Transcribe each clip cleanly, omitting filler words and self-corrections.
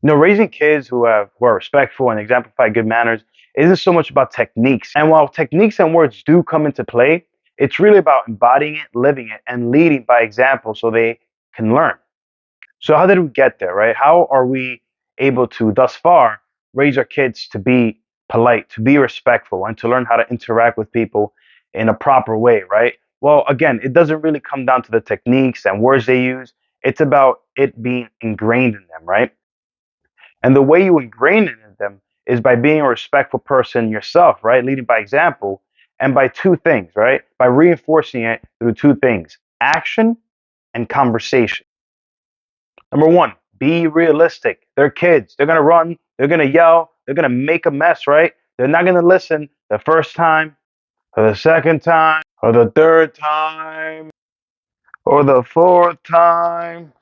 Raising kids who are respectful and exemplify good manners isn't so much about techniques. And while techniques and words do come into play, it's really about embodying it, living it, and leading by example so they can learn. So how did we get there, right? How are we able to thus far raise our kids to be polite, to be respectful, and to learn how to interact with people in a proper way, right? Well, again, it doesn't really come down to the techniques and words they use. It's about it being ingrained in them, right? And the way you ingrain it in them is by being a respectful person yourself, right? Leading by example, and by two things, right? By reinforcing it through two things: action and conversation. Number one, be realistic. They're kids. They're going to run. They're going to yell. They're going to make a mess, right? They're not going to listen the first time, or the second time, or the third time, or the fourth time.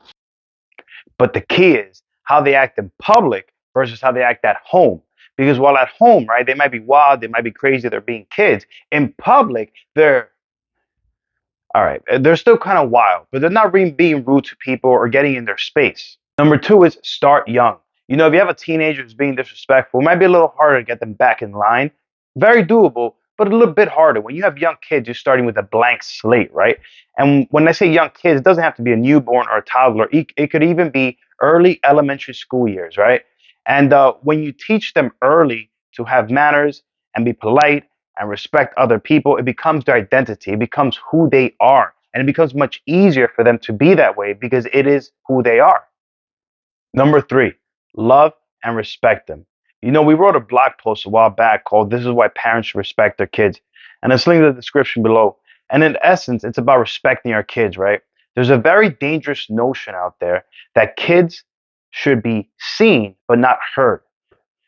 But the key is how they act in public versus how they act at home. Because while at home, right, they might be wild, they might be crazy, they're being kids. In public, they're all right. They're still kind of wild, but they're not really being rude to people or getting in their space. Number two is start young. If you have a teenager who's being disrespectful, it might be a little harder to get them back in line. Very doable, but a little bit harder. When you have young kids, you're starting with a blank slate, right? And when I say young kids, it doesn't have to be a newborn or a toddler. It could even be early elementary school years, right? And when you teach them early to have manners and be polite and respect other people, it becomes their identity. It becomes who they are. And it becomes much easier for them to be that way because it is who they are. Number three, love and respect them. We wrote a blog post a while back called This is Why Parents Should Respect Their Kids. And it's linked in the description below. And in essence, it's about respecting our kids, right? There's a very dangerous notion out there that kids should be seen but not heard.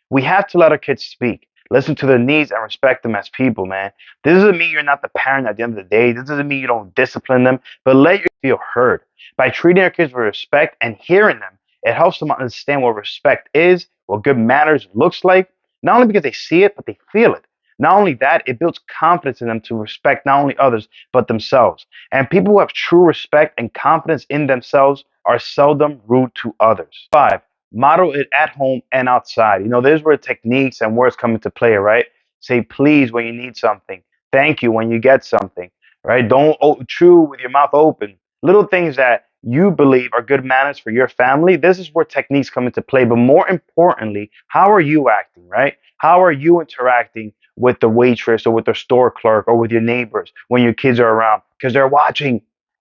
We have to let our kids speak, listen to their needs, and respect them as people, man. This doesn't mean you're not the parent at the end of the day. This doesn't mean you don't discipline them, but let your feel heard. By treating our kids with respect and hearing them, it helps them understand what respect is, what good manners looks like, not only because they see it, but they feel it. Not only that, it builds confidence in them to respect not only others, but themselves. And people who have true respect and confidence in themselves are seldom rude to others. Five, model it at home and outside. There's where techniques and words come into play, right? Say please when you need something. Thank you when you get something, right? Don't chew with your mouth open. Little things that you believe are good manners for your family. This is where techniques come into play. But more importantly, how are you acting, right? How are you interacting with the waitress or with the store clerk or with your neighbors when your kids are around? Because they're watching.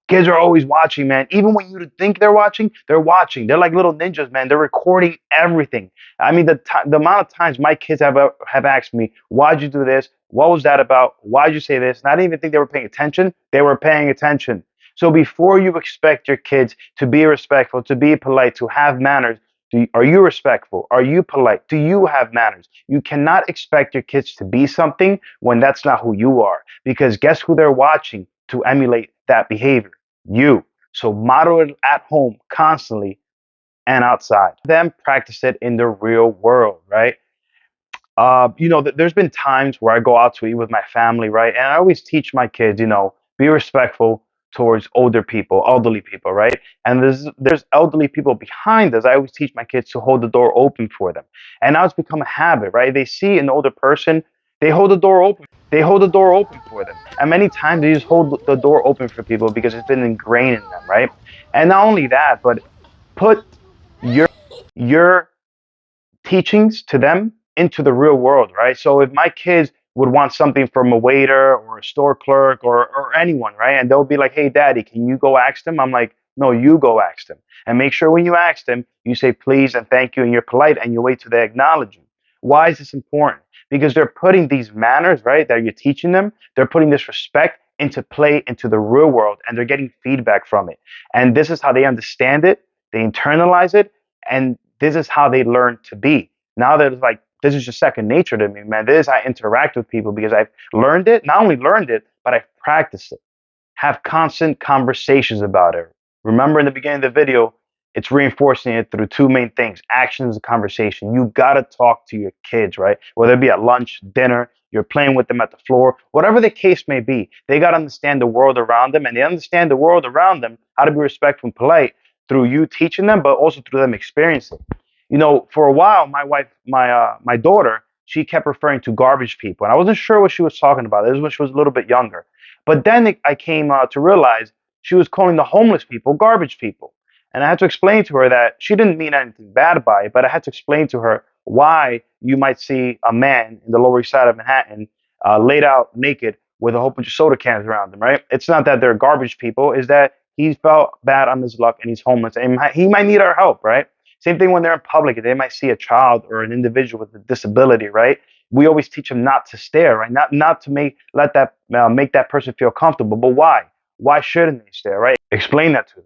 Kids are always watching, man. Even when you think they're watching, they're watching. They're like little ninjas, man. They're recording everything. I mean, the amount of times my kids have asked me, "Why'd you do this? What was that about? Why'd you say this?" And I didn't even think they were paying attention. They were paying attention. So before you expect your kids to be respectful, to be polite, to have manners, are you respectful? Are you polite? Do you have manners? You cannot expect your kids to be something when that's not who you are. Because guess who they're watching to emulate that behavior? You. So model it at home constantly and outside. Then practice it in the real world, right? There's been times where I go out to eat with my family, right? And I always teach my kids, be respectful towards older people, elderly people, right? And there's elderly people behind us. I always teach my kids to hold the door open for them. And now it's become a habit, right? They see an older person, they hold the door open. They hold the door open for them. And many times they just hold the door open for people because it's been ingrained in them, right? And not only that, but put your teachings to them into the real world, right? So if my kids would want something from a waiter or a store clerk or anyone, right? And they'll be like, "Hey, daddy, can you go ask them?" I'm like, "No, you go ask them. And make sure when you ask them, you say please and thank you and you're polite and you wait till they acknowledge you." Why is this important? Because they're putting these manners, right, that you're teaching them, they're putting this respect into play into the real world and they're getting feedback from it. And this is how they understand it, they internalize it, and this is how they learn to be. Now that it's like, this is just second nature to me, man. This is how I interact with people because I've learned it, not only learned it, but I've practiced it. Have constant conversations about it. Remember in the beginning of the video, it's reinforcing it through two main things: actions and conversation. You gotta talk to your kids, right? Whether it be at lunch, dinner, you're playing with them at the floor, whatever the case may be, they gotta understand the world around them, and they understand the world around them, how to be respectful and polite through you teaching them, but also through them experiencing. For a while, my wife, my daughter, she kept referring to garbage people, and I wasn't sure what she was talking about. This was when she was a little bit younger. But then I came to realize she was calling the homeless people garbage people. And I had to explain to her that she didn't mean anything bad by it, but I had to explain to her why you might see a man in the Lower East Side of Manhattan laid out naked with a whole bunch of soda cans around him, right? It's not that they're garbage people, is that he felt bad on his luck and he's homeless and he might need our help, right? Same thing when they're in public, they might see a child or an individual with a disability, right? We always teach them not to stare, right? Not to make that person feel comfortable. But why? Why shouldn't they stare, right? Explain that to them.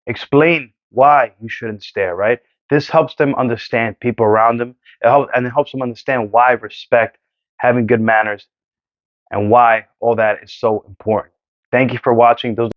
Explain why you shouldn't stare, right? This helps them understand people around them. It helps them understand why respect, having good manners, and why all that is so important. Thank you for watching. Those